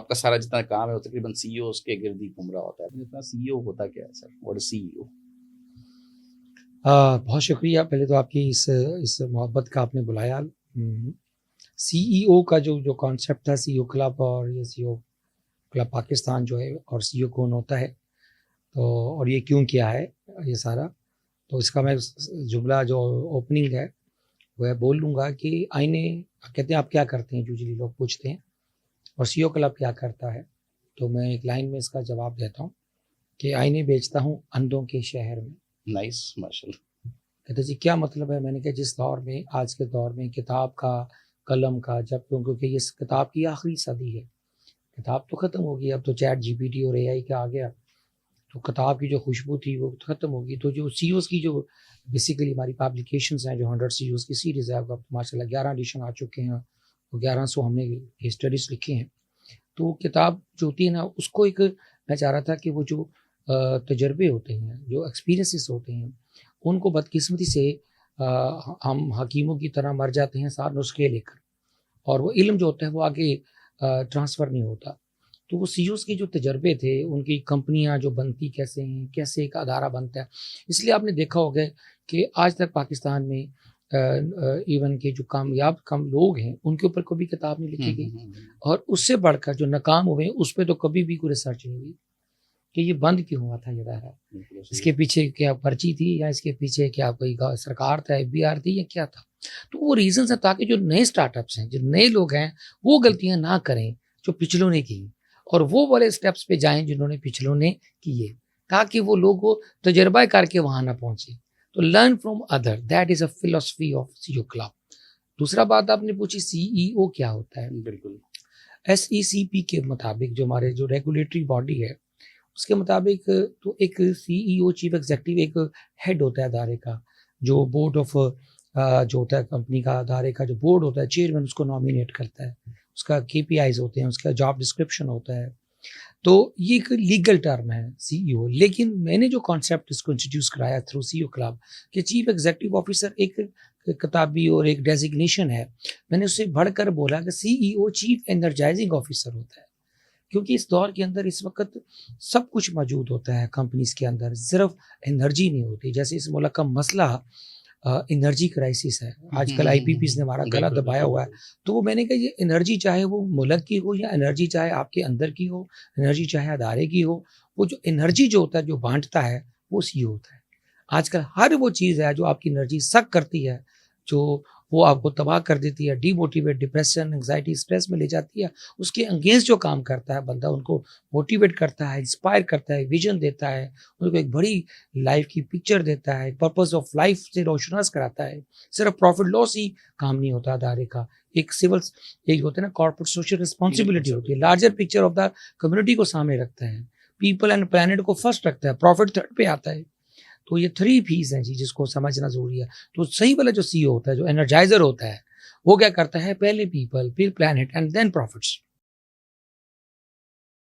आपका सारा जितना काम है वो तकरीबन सीईओ के गिर्द ही घूम रहा होता है। जितना सीईओ होता क्या है सर, व्हाट इज सीईओ? बहुत शुक्रिया पहले तो आपकी इस मोहब्बत का आपने बुलाया। सीईओ का जो कॉन्सेप्ट था, सीईओ क्लब और ये सीईओ क्लब पाकिस्तान जो है, और सीईओ कौन होता है तो और ये क्यों किया है ये सारा, तो इसका मैं जुमला जो ओपनिंग है वह बोल लूँगा कि आईने कहते हैं आप क्या करते हैं, यूजुअली लोग पूछते हैं, और सीईओ क्लब क्या करता है, तो मैं एक लाइन में इसका जवाब देता हूँ कि आईने बेचता हूँ अंधों के शहर में। नाइस, माशाल्लाह। कहते जी क्या मतलब है? मैंने कहा जिस दौर में, आज के दौर में किताब का, कलम का, जब क्योंकि ये किताब की आखिरी सदी है, किताब तो ख़त्म हो गई, अब तो चैट जीपीटी और एआई का आ गया, तो किताब की जो खुशबू थी वो ख़त्म होगी। तो जो सीईओज़ की जो बेसिकली हमारी पब्लिकेशंस हैं, जो 100 सीईओज़ की सीरीज़ है, अब माशाल्लाह 11 एडिशन आ चुके हैं और 1100 हमने हिस्टरीज लिखी हैं। तो किताब जो होती है ना, उसको एक मैं चाह रहा था कि वो जो तजर्बे होते हैं, जो एक्सपीरियंसेस होते हैं, उनको बदकिस्मती से हम हकीमों की तरह मर जाते हैं साथ नुस्खे लेकर, और वो इल्म जो होता है वो आगे ट्रांसफ़र नहीं होता। तो वो सीईओज़ के जो तजर्बे थे, उनकी कंपनियाँ जो बनती कैसे हैं, कैसे एक अदारा बनता है, इसलिए आपने देखा होगा कि आज तक पाकिस्तान में इवन के जो कामयाब कम लोग हैं उनके ऊपर कभी किताब नहीं लिखी गई, और उससे बढ़कर जो नाकाम हुए उस पर तो कभी भी कोई रिसर्च नहीं हुई कि ये बंद क्यों हुआ था ये दायरा, इसके पीछे क्या पर्ची थी, या इसके पीछे क्या कोई सरकार था, एफबीआर थी, या क्या था। तो वो रीजंस है ताकि जो नए स्टार्टअप्स हैं, जो नए लोग हैं, वो गलतियां ना करें जो पिछलों ने की, और वो वाले स्टेप्स पे जाएं जिन्होंने पिछलों ने किए, ताकि वो लोग वो तजर्बा करके वहां ना पहुंचे। तो learn from other, that is a philosophy of CEO club. दूसरा बात आपने पूछी सीईओ क्या होता है। बिल्कुल। एसईसीपी के मुताबिक, जो हमारे जो रेगुलेटरी बॉडी है, उसके मुताबिक तो एक सीईओ, चीफ एग्जीक्यूटिव, एक हेड होता है अदारे का, जो बोर्ड ऑफ जो होता है कंपनी का, अदारे का जो बोर्ड होता है, चेयरमैन उसको नॉमिनेट करता है, उसका केपीआईज होते हैं, उसका जॉब डिस्क्रिप्शन होता है। तो ये एक लीगल टर्म है सीईओ, लेकिन मैंने जो कॉन्सेप्ट इसको इंट्रोड्यूस कराया थ्रू सीईओ क्लब कि चीफ एग्जीक्यूटिव ऑफिसर एक किताबी और एक डेजिग्नेशन है, मैंने उससे बढ़कर बोला कि सीईओ चीफ एनर्जाइजिंग ऑफिसर होता है, क्योंकि इस दौर के अंदर इस वक्त सब कुछ मौजूद होता है कंपनीज के अंदर, सिर्फ एनर्जी नहीं होती। जैसे इस मुल्क का मसला एनर्जी क्राइसिस है, आजकल आईपीपीज ने हमारा गला दबाया हुआ है। तो वो मैंने कहा ये एनर्जी चाहे वो मुल्क की हो, या एनर्जी चाहे आपके अंदर की हो, एनर्जी चाहे अदारे की हो, वो जो एनर्जी जो होता है, जो बांटता है, वो सीईओ होता है। आजकल हर वो चीज़ है जो आपकी एनर्जी सक करती है, जो वो आपको तबाह कर देती है, डीमोटिवेट, डिप्रेशन, एंग्जाइटी, स्ट्रेस में ले जाती है, उसके अगेंस्ट जो काम करता है बंदा, उनको मोटिवेट करता है, इंस्पायर करता है, विजन देता है, उनको एक बड़ी लाइफ की पिक्चर देता है, पर्पस ऑफ लाइफ से रोशनास कराता है। सिर्फ प्रॉफिट लॉस ही काम नहीं होता अदारे का, एक सिविल, एक होता है ना कॉर्पोरेट सोशल रिस्पॉन्सिबिलिटी होती है, larger picture of the community को सामने रखता है, पीपल एंड प्लानट को फर्स्ट रखता है, प्रॉफिट थर्ड पे आता है। तो ये 3 P's हैं जी, जिसको समझना ज़रूरी है। तो सही वाला जो सीईओ होता है, जो एनर्जाइज़र होता है, वो क्या करता है, पहले पीपल, फिर प्लैनेट एंड देन प्रॉफिट्स।